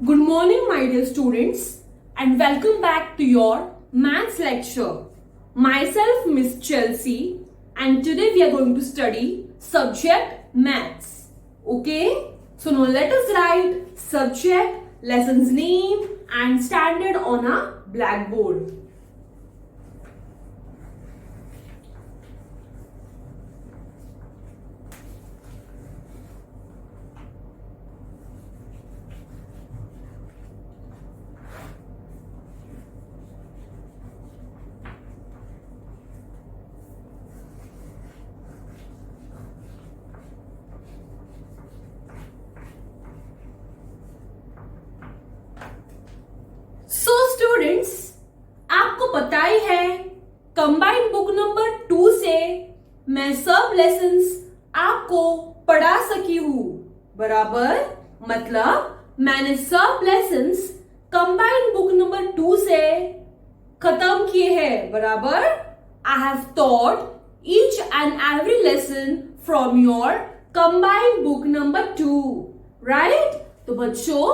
Good morning, my dear students, and welcome back to your maths lecture. Myself, Miss Chelsea, and today we are going to study subject maths. Okay? So now let us write subject, lesson's name, and standard on a blackboard. So students, आपको पता ही है combined book number 2 से मैं सब lessons आपको पढ़ा सकी हूं, बराबर। मतलब मैंने सब लेसन्स कंबाइंड बुक नंबर 2 से खत्म किए हैं, बराबर। I have taught each and every lesson from your combined book number 2, right? तो बच्चों,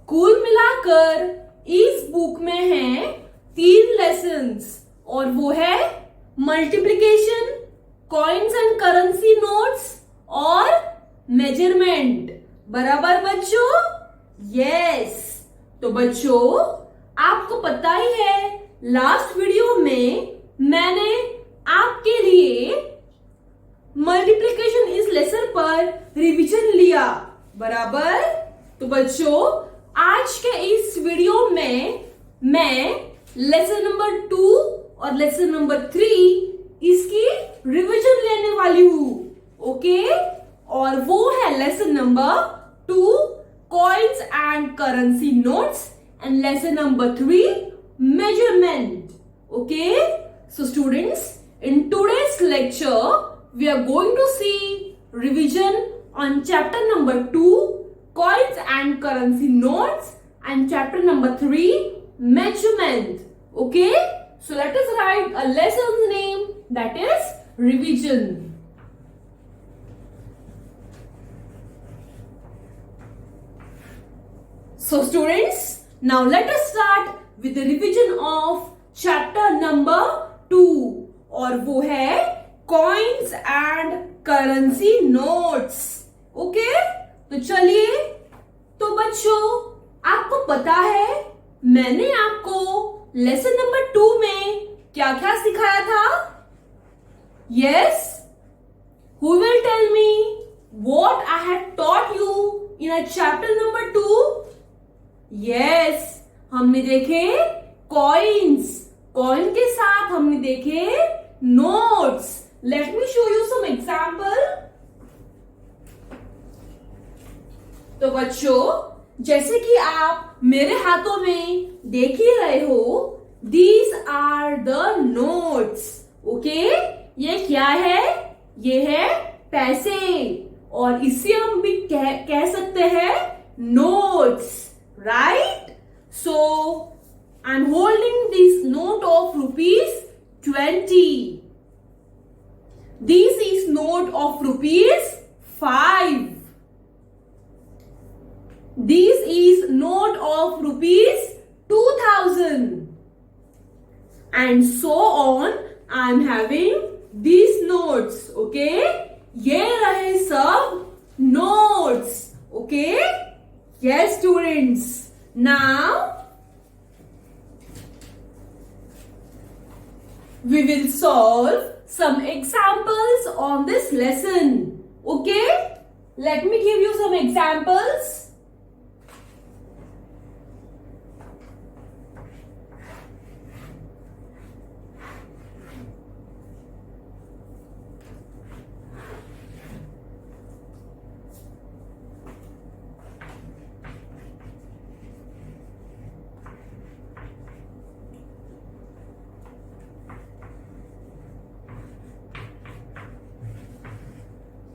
कुल मिलाकर इस बुक में है 3 लेसन्स और वो है multiplication, coins and currency notes और मेजरमेंट, बराबर बच्चों। यस, तो बच्चों आपको पता ही है लास्ट वीडियो में मैंने आपके लिए मल्टीप्लिकेशन इस लेसन पर रिवीजन लिया, बराबर। तो बच्चों आज के इस वीडियो में मैं लेसन नंबर 2 और लेसन नंबर 3 इसकी रिवीजन लेने वाली हूं, ओके। और वो है lesson number 2 coins and currency notes and lesson number 3 measurement, okay. So students, in today's lecture we are going to see revision on chapter number 2 coins and currency notes and chapter number 3 measurement, okay. So let us write a lesson's name, that is revision. So students, now let us start with the revision of chapter number 2 और वो है coins and currency notes, okay. तो चलिए, तो बच्चों आपको पता है मैंने आपको लेसन नंबर 2 में क्या क्या सिखाया था? Yes, who will tell me what I have taught you in a chapter number 2? Yes, हमने देखे कॉइन्स, कॉइन के साथ हमने देखे notes. Let me show you some example. तो बच्चों जैसे कि आप मेरे हाथों में देख ही रहे हो, these are the notes, okay. ये क्या है? ये है पैसे और इसे हम भी कह सकते हैं notes, right. So I'm holding this note of rupees 20. This is note of rupees 5. This is note of rupees 2000. And so on. I'm having these notes, okay? ये रहे सब notes, okay? Yes, students. Now we will solve some examples on this lesson, okay. Let me give you some examples.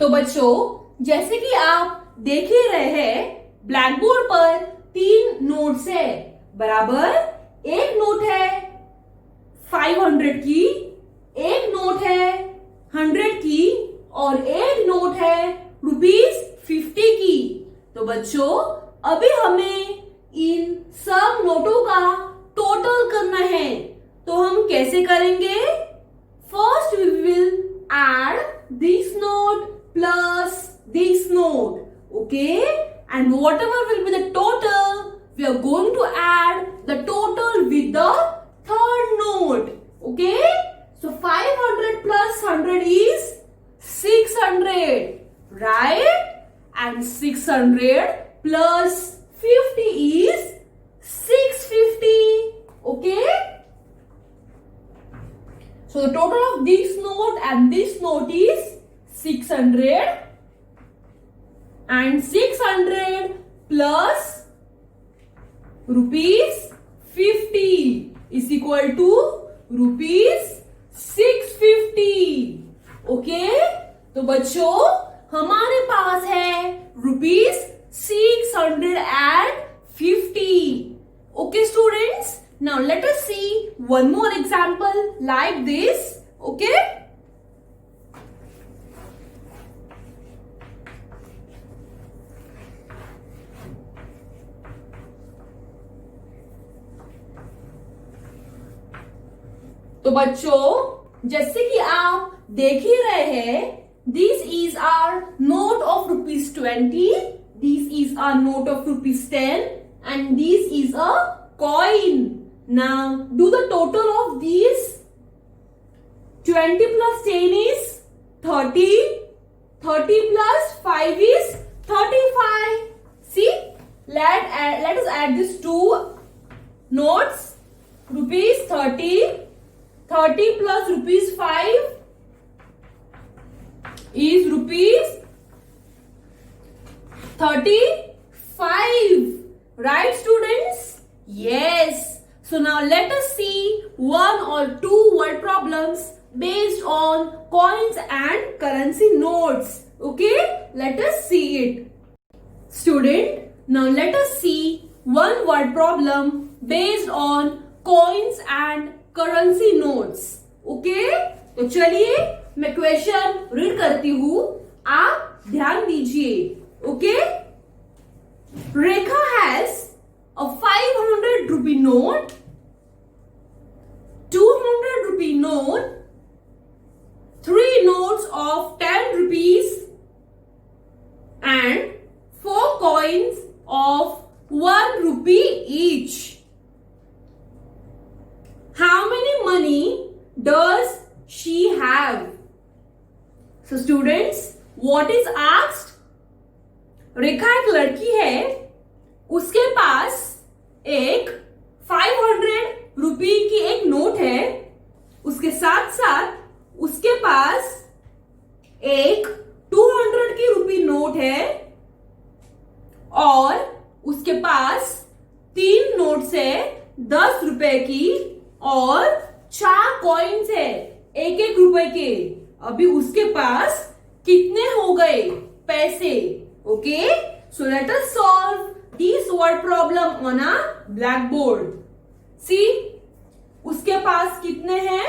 तो बच्चों जैसे कि आप देख ही रहे हैं ब्लैक बोर्ड पर 3 नोट्स है, बराबर। एक नोट है 500 की, एक नोट है 100 की और एक नोट है ₹50 की। तो बच्चों अभी हमें सब नोटों का टोटल करना है। तो हम कैसे करेंगे? First we will add this note plus this note, okay, and whatever will be the total, we are going to add the total with the third note, okay? So 500 plus 100 is 600, right? And 600 plus 50 is 650, okay? So the total of this note and this note is 600, and 600 plus rupees 50 is equal to rupees 650, okay? तो बच्चों हमारे पास है rupees 650. Okay students, now let us see one more example like this, okay? तो बच्चों जैसे कि आप देख ही रहे हैं, this is our note of ₹20, this is our note of ₹10 and this is a coin. Now do the total of this. 20 plus 10 is 30, 30 plus 5 is 35. See, let us add these two notes. ₹30, 30 plus ₹5 is ₹35. Right, students? Yes. So now let us see one or two word problems based on coins and currency notes. Okay? Let us see it. Student, now let us see one word problem based on coins and currency notes. Okay? तो चलिए मैं question read करती हूँ, आप ध्यान दीजिए. Okay? Rekha has a 500 rupee note, 200 rupee note, 3 notes of 10 rupees and 4 coins of 1 rupee each. How many money does she have? So students, what is asked? रेखा एक लड़की है, उसके पास एक 500 रुपए की एक नोट है, उसके साथ साथ उसके पास एक 200 की रुपए नोट है और उसके पास 3 नोट्स है 10 रुपए की और 4 कॉइन्स है 1-1 रुपए के. अभी उसके पास कितने हो गए पैसे? Okay, so let us solve this word problem on a blackboard. See, उसके पास कितने हैं?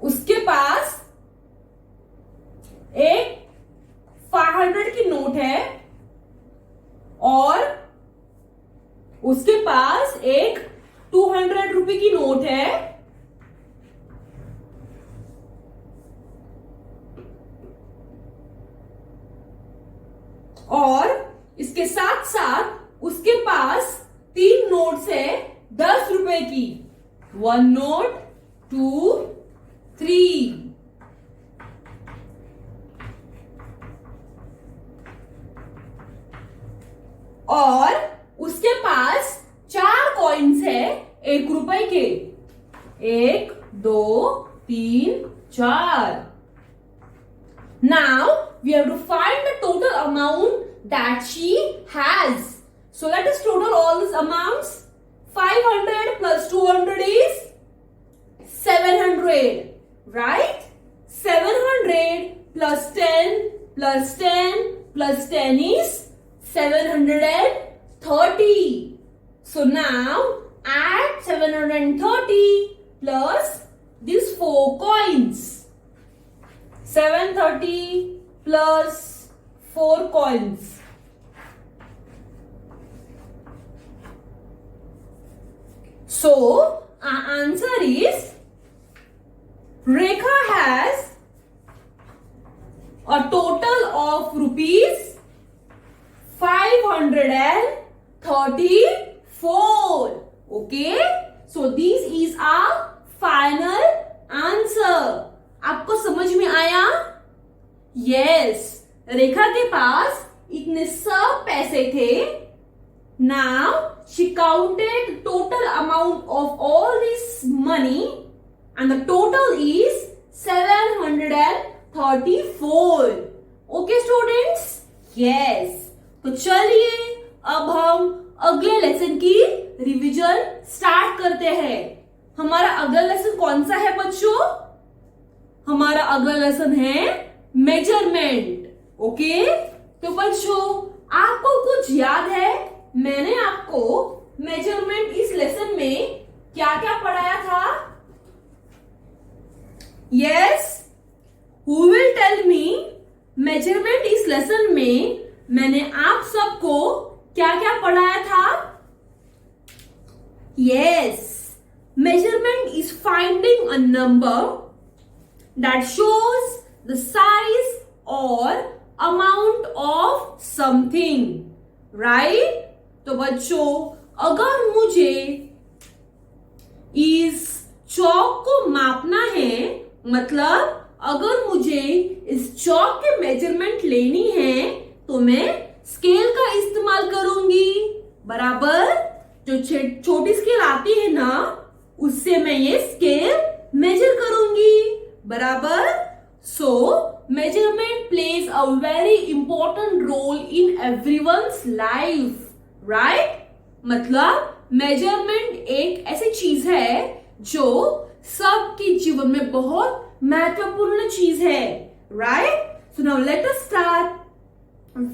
उसके पास एक 500 की नोट है और उसके पास एक 200 रुपए की नोट है और इसके साथ साथ उसके पास 3 नोट्स है 10 रुपए की. 1 नोट, 2, 3. और उसके पास 4 कॉइन्स है 1 रुपए के. 1, 2, 3, 4. Now we have to find the total amount that she has. So let us total all these amounts. 500 plus 200 is 700, right? 700 plus 10 plus 10 plus 10 is 730. So now add 730 plus these 4 coins. 730 plus 4 coins. So our answer is Rekha has a total of rupees 534. Okay, so this is our final answer. आपको समझ में आया? Yes, रेखा के पास इतने सब पैसे थे. Now she counted total amount of all this money and the total is 734. Okay students? Yes. तो चलिए अब हम अगले लेसन की रिवीजन स्टार्ट करते हैं. हमारा अगला लेसन कौन सा है बच्चों? हमारा अगला लेसन है मेजरमेंट. ओके, तो बच्चों आपको कुछ याद है? मैंने आपको मेजरमेंट इस लेसन में क्या क्या पढ़ाया था? Yes, who will tell me? Measurement इस लेसन में मैंने आप सबको क्या क्या पढ़ाया था? Yes, measurement is finding a number that shows the size or amount of something, right? तो बच्चों अगर मुझे इस चौक को मापना है, मतलब अगर मुझे इस चौक के मेजरमेंट लेनी है तो मैं स्केल का इस्तेमाल करूंगी. बराबर, जो छोटी स्केल आती है ना, उससे मैं ये स्केल मेजर करूंगी. बराबर. So measurement plays a very important role in everyone's life, right? मतलब मेजरमेंट एक ऐसी चीज है जो सबके जीवन में बहुत महत्वपूर्ण चीज है, right? So now let us start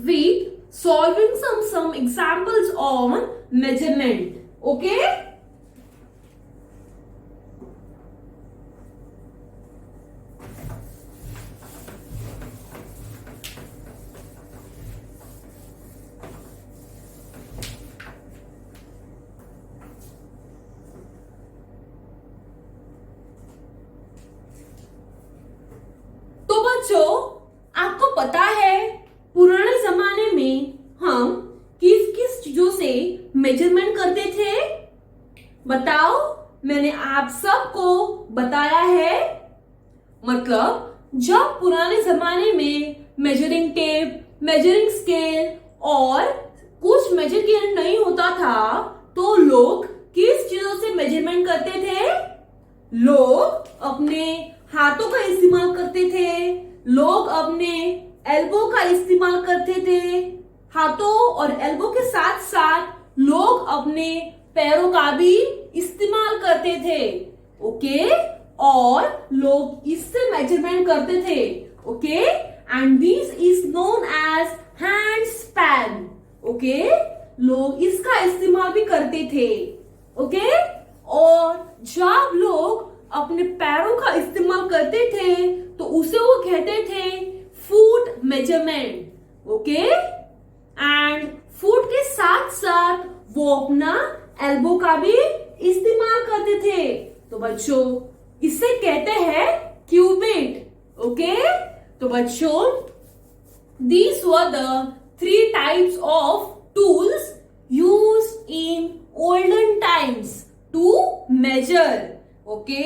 with solving some examples on measurement. Okay? तो बच्चों आपको पता है पुराने जमाने में हम किस किस चीजों से मेजरमेंट करते थे? बताओ, मैंने आप सबको बताया है. मतलब जब पुराने जमाने में मेजरिंग टेप, मेजरिंग स्केल और कुछ मेजर किया नहीं होता था तो लोग किस चीजों से मेजरमेंट करते थे? लोग अपने हाथों का इस्तेमाल करते थे. लोग अपने एल्बो का इस्तेमाल करते थे. हाथों और एल्बो के साथ साथ लोग अपने पैरों का भी इस्तेमाल करते थे. ओके, और लोग इससे मेजरमेंट करते थे. Okay, and this is known as hand span. Okay, लोग इसका इस्तेमाल भी करते थे. ओके, और जब लोग अपने पैरों का इस्तेमाल करते थे तो उसे वो कहते थे foot measurement. Okay, and foot के साथ साथ वो अपना एल्बो का भी इस्तेमाल करते थे. तो बच्चों इसे कहते हैं क्यूबिट. ओके, तो बच्चों these were the 3 types of tools used in olden times to measure. Okay,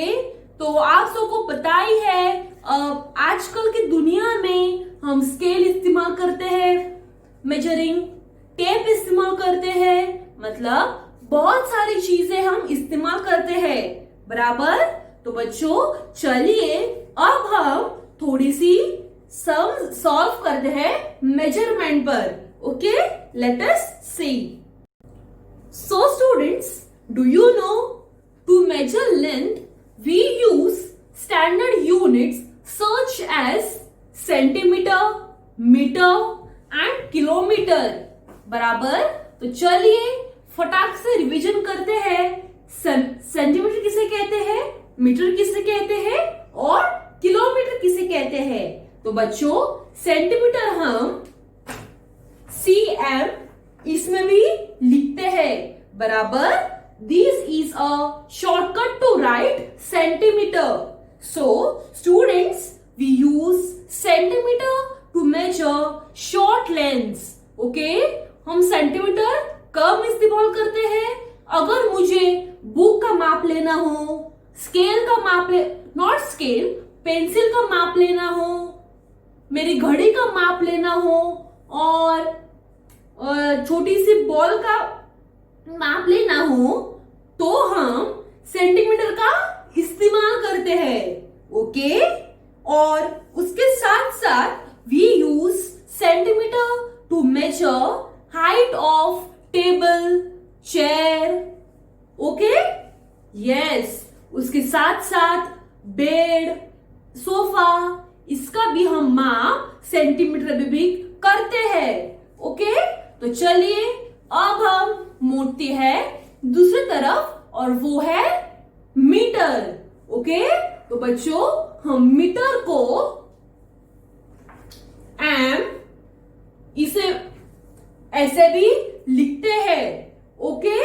तो आप सबको पता ही है आजकल की दुनिया में हम स्केल इस्तेमाल करते हैं, मेजरिंग टेप इस्तेमाल करते हैं. मतलब बहुत सारी चीजें हम इस्तेमाल करते हैं. बराबर. तो बच्चों चलिए अब हम थोड़ी सी सम सॉल्व करते हैं मेजरमेंट पर. Okay, let us see. So students, do you know to measure length we use standard units such as centimeter, meter and kilometer. बराबर. तो चलिए फटाक से रिवीजन करते हैं. सेंटीमीटर किसे कहते हैं, मीटर किसे कहते हैं और किलोमीटर किसे कहते हैं? तो बच्चों सेंटीमीटर हम CM इसमें भी लिखते हैं. बराबर. this is a shortcut to write centimeter. So students, we use centimeter to measure short lengths. Okay? हम सेंटीमीटर कब इस्तेमाल करते हैं? अगर मुझे बुक का माप लेना हो, स्केल का माप नॉट स्केल, पेंसिल का माप लेना हो, मेरी घड़ी का माप लेना हो और छोटी सी बॉल का माप लेना हो, तो हम सेंटीमीटर का इस्तेमाल करते हैं. ओके? और उसके साथ साथ we use centimetre to measure height of table, chair. Okay? Yes. उसके साथ साथ बेड, सोफा, इसका भी हम माप सेंटीमीटर में भी करते हैं. ओके? तो चलिए अब हम मोड़ते हैं दूसरी तरफ और वो है मीटर. ओके? तो बच्चों, हम मीटर को एम इसे ऐसे भी लिखते हैं. Okay?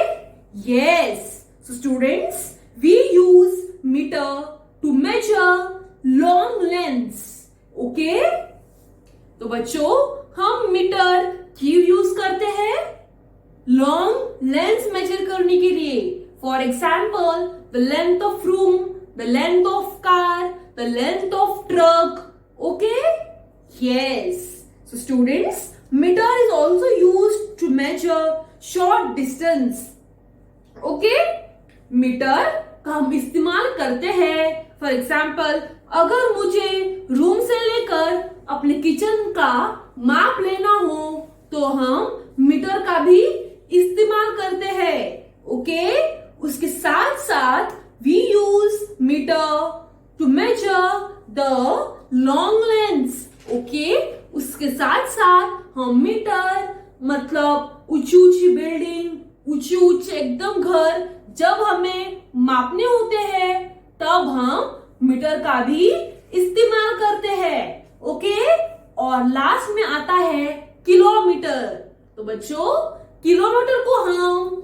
Yes. So students, we use metre to measure long lengths. Okay? तो बच्चों, हम मीटर क्यों यूज करते हैं? लॉन्ग लेंथ मेजर करने के लिए. For example, the length of room, the length of car, the length of truck. Okay? Yes. So students, meter is also used to measure short distance. Okay? Metre का हम इस्तेमाल करते हैं. For example, अगर मुझे रूम से लेकर अपने किचन का माप लेना हो तो हम मीटर का भी इस्तेमाल करते हैं. ओके? उसके साथ साथ we use metre to measure the long lengths. Okay? उसके साथ साथ हम मीटर मतलब ऊंची ऊंची बिल्डिंग, ऊंचे ऊंचे एकदम घर जब हमें मापने होते हैं तब हम मीटर का भी इस्तेमाल करते हैं. ओके? और लास्ट में आता है किलोमीटर. तो बच्चों, किलोमीटर को हम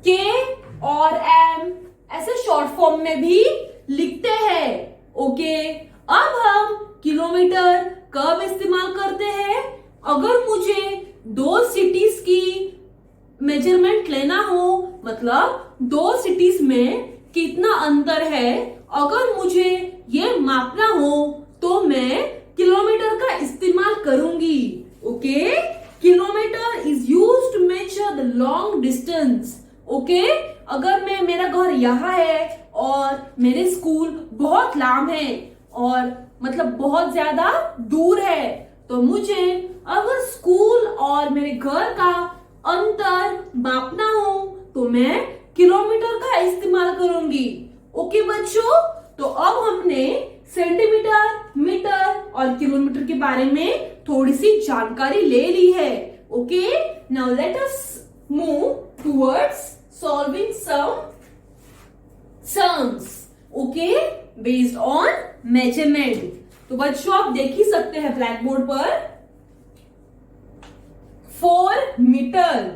के और एम ऐसे शॉर्ट फॉर्म में भी लिखते हैं. ओके? अब हम किलोमीटर कब इस्तेमाल करते हैं? अगर मुझे दो सिटीज की मेजरमेंट लेना हो, मतलब दो सिटीज में कितना अंतर है, अगर मुझे ये मापना हो तो मैं किलोमीटर का इस्तेमाल करूंगी. Okay? Kilometre is used to measure the long distance. Okay? अगर मेरा घर यहाँ है और मेरे स्कूल बहुत लांब है और मतलब बहुत ज्यादा दूर है, तो मुझे अगर स्कूल और मेरे घर का अंतर मापना हो तो मैं किलोमीटर का इस्तेमाल करूंगी. ओके बच्चों? तो अब हमने सेंटीमीटर, मीटर और किलोमीटर के बारे में थोड़ी सी जानकारी ले ली है. Okay? Now let us move towards solving some sums. Okay? Based on measurement. तो बच्चों, आप देख ही सकते हैं ब्लैक बोर्ड पर 4 मीटर.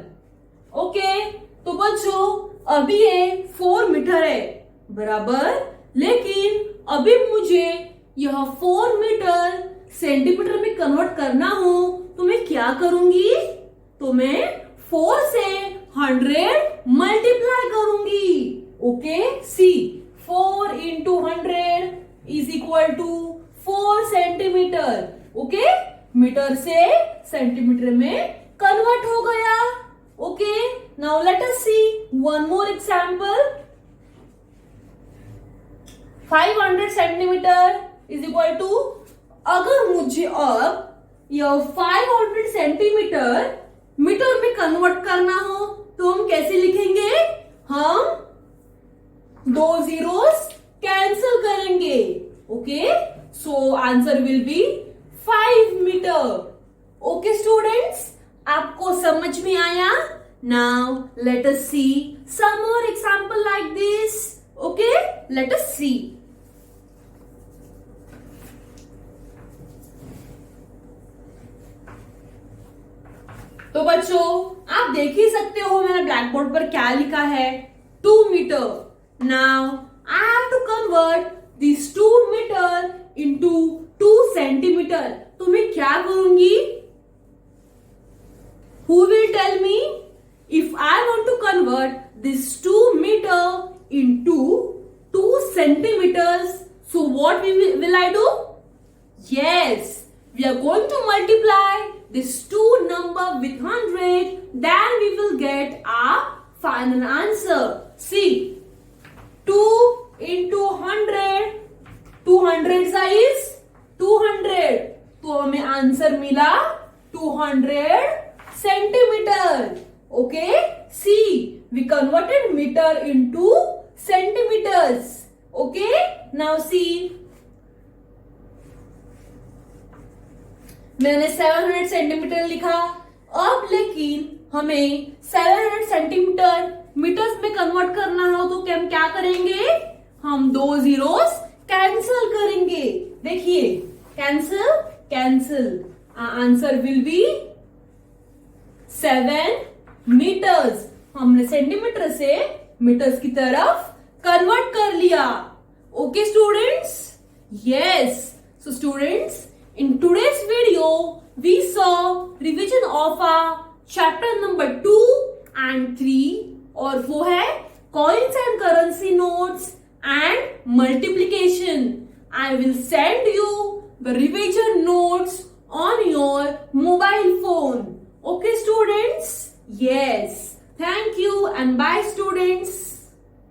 ओके? तो बच्चों, अभी ये 4 मीटर है बराबर, लेकिन अभी मुझे यह 4 मीटर सेंटीमीटर में कन्वर्ट करना हो तो मैं क्या करूंगी? तो मैं 4 से 100 मल्टीप्लाई करूंगी. Okay? See 4 into 100 is equal to 4 centimetre. Okay? Metre से सेंटीमीटर में कन्वर्ट हो गया. Okay? Now let us see one more example. 500 centimetre is equal to, अगर मुझे अब यह 500 सेंटीमीटर मीटर में कन्वर्ट करना हो तो हम कैसे लिखेंगे? हम दो जीरोस कैंसिल करेंगे. Okay? So answer will be 5 metre. Okay students, आपको समझ में आया? Now let us see some more example like this. Okay? Let us see. तो बच्चों आप देख ही सकते हो मैंने ब्लैक बोर्ड पर क्या लिखा है, 2 metre. Now I have to convert this 2 metre into 2 centimetre. तो मैं क्या करूंगी? Who will tell me? If I want to convert this 2 meter into 2 centimeters, so what will I do? Yes, we are going to multiply this 2 number with 100, then we will get our final answer. See, 2 into 100, 200 is 200. तो हमें answer मिला 200 centimeter. Okay, see, we converted meter into centimeters. Okay, now see, मैंने 700 centimetre लिखा, अब लेकिन हमें 700 centimetre metres में convert करना हो तो हम क्या करेंगे? हम 2 जीरोस कैंसिल करेंगे। देखिए, cancel cancel, answer will be 7 metres. हमने सेंटीमीटर से मीटर्स की तरफ कन्वर्ट कर लिया। Okay students? Yes. So students, in today's video we saw revision of our chapter number 2 and 3 और वो है coins and currency notes and multiplication. I will send you the revision notes on your mobile phone. Okay students? Yes. Thank you and bye students.